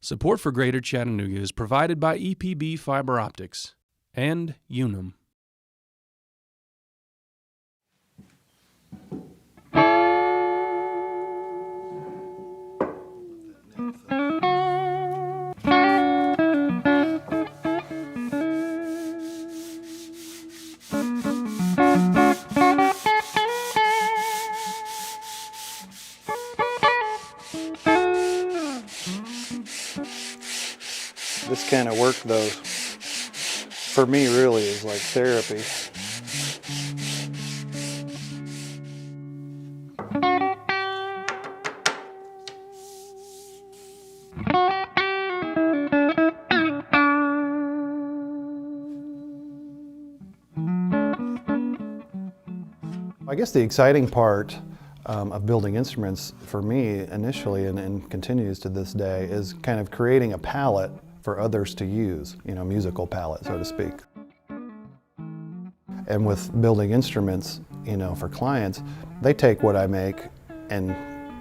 Support for Greater Chattanooga is provided by EPB Fiber Optics and Unum. This kind of work, though, for me really is like therapy. I guess the exciting part of building instruments for me initially and continues to this day is kind of creating a palette for others to use, musical palette, so to speak. And with building instruments, for clients, they take what I make and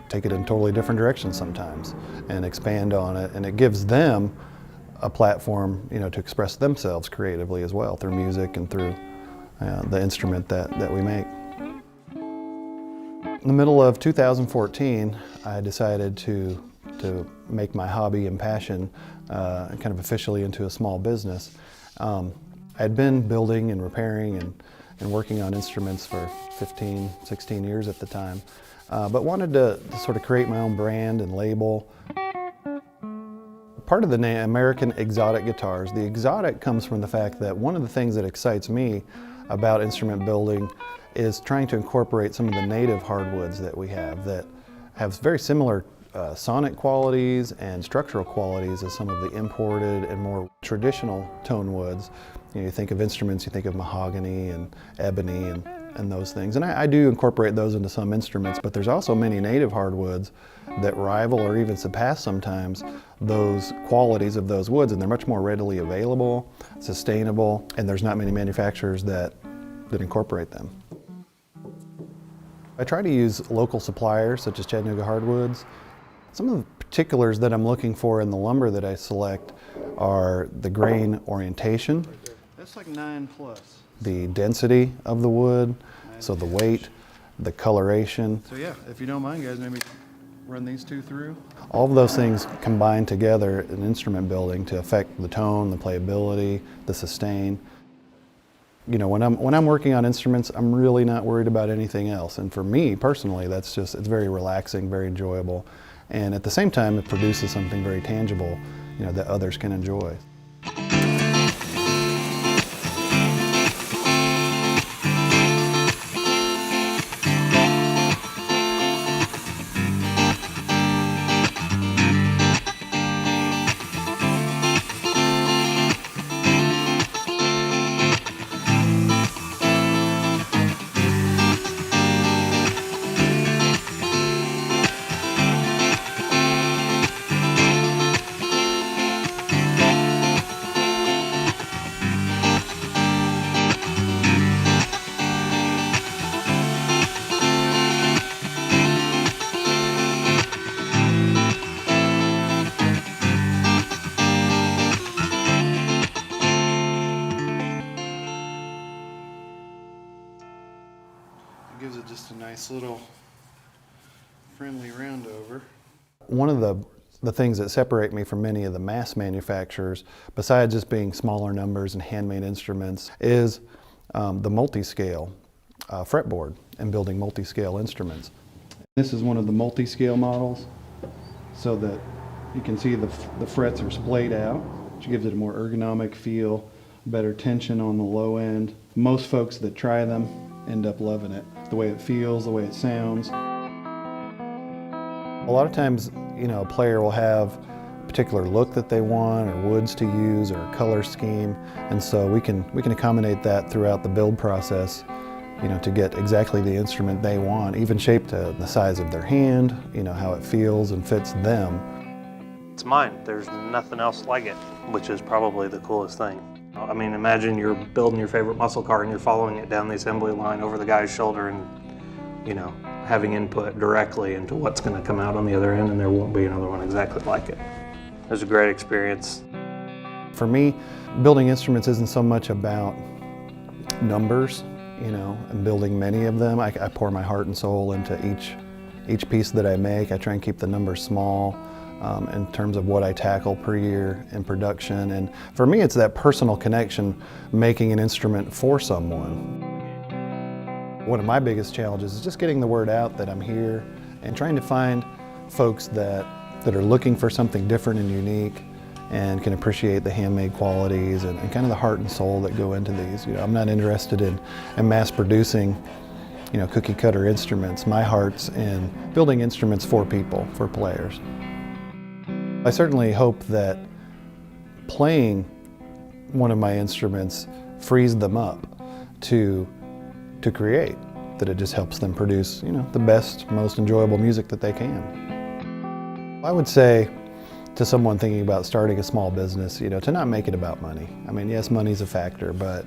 take it in totally different directions sometimes and expand on it, and it gives them a platform, to express themselves creatively as well through music and through the instrument that we make. In the middle of 2014, I decided to make my hobby and passion kind of officially into a small business. I had been building and repairing and working on instruments for 15, 16 years at the time, but wanted to sort of create my own brand and label. Part of the name American Exotic Guitars, the exotic comes from the fact that one of the things that excites me about instrument building is trying to incorporate some of the native hardwoods that we have that have very similar sonic qualities and structural qualities as some of the imported and more traditional tone woods. You think of instruments, you think of mahogany and ebony and those things. And I do incorporate those into some instruments, but there's also many native hardwoods that rival or even surpass sometimes those qualities of those woods, and they're much more readily available, sustainable, and there's not many manufacturers that incorporate them. I try to use local suppliers such as Chattanooga Hardwoods. Some of the particulars that I'm looking for in the lumber that I select are the grain orientation. That's like 9+. The density of the wood, so the weight, the coloration. So yeah, if you don't mind guys, maybe run these two through. All of those things combine together in instrument building to affect the tone, the playability, the sustain. When I'm working on instruments, I'm really not worried about anything else. And for me personally, it's very relaxing, very enjoyable. And at the same time, it produces something very tangible, that others can enjoy. Gives it just a nice little friendly round over. One of the things that separate me from many of the mass manufacturers, besides just being smaller numbers and handmade instruments, is the multi-scale fretboard and building multi-scale instruments. This is one of the multi-scale models, so that you can see the frets are splayed out, which gives it a more ergonomic feel, better tension on the low end. Most folks that try them end up loving it. The way it feels, the way it sounds. A lot of times, a player will have a particular look that they want, or woods to use, or a color scheme, and so we can accommodate that throughout the build process, to get exactly the instrument they want, even shaped to the size of their hand, how it feels and fits them. It's mine. There's nothing else like it, which is probably the coolest thing. I mean, imagine you're building your favorite muscle car and you're following it down the assembly line over the guy's shoulder and, having input directly into what's going to come out on the other end, and there won't be another one exactly like it. It was a great experience. For me, building instruments isn't so much about numbers, you know, and building many of them. I pour my heart and soul into each piece that I make. I try and keep the numbers small in terms of what I tackle per year in production. And for me, it's that personal connection, making an instrument for someone. One of my biggest challenges is just getting the word out that I'm here and trying to find folks that are looking for something different and unique and can appreciate the handmade qualities and kind of the heart and soul that go into these. You know, I'm not interested in mass producing, you know, cookie cutter instruments. My heart's in building instruments for people, for players. I certainly hope that playing one of my instruments frees them up to create, that it just helps them produce, you know, the best, most enjoyable music that they can. I would say to someone thinking about starting a small business, you know, to not make it about money. I mean, yes, money's a factor, but,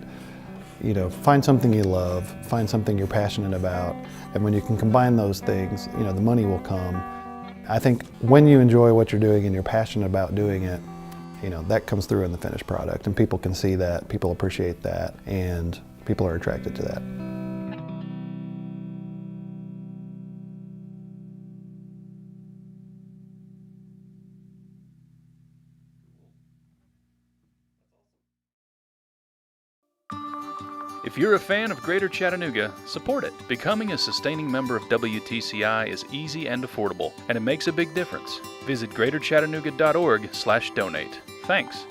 you know, find something you love, find something you're passionate about, and when you can combine those things, you know, the money will come. I think when you enjoy what you're doing and you're passionate about doing it, you know, that comes through in the finished product, and people can see that, people appreciate that, and people are attracted to that. If you're a fan of Greater Chattanooga, support it. Becoming a sustaining member of WTCI is easy and affordable, and it makes a big difference. Visit greaterchattanooga.org/donate. Thanks.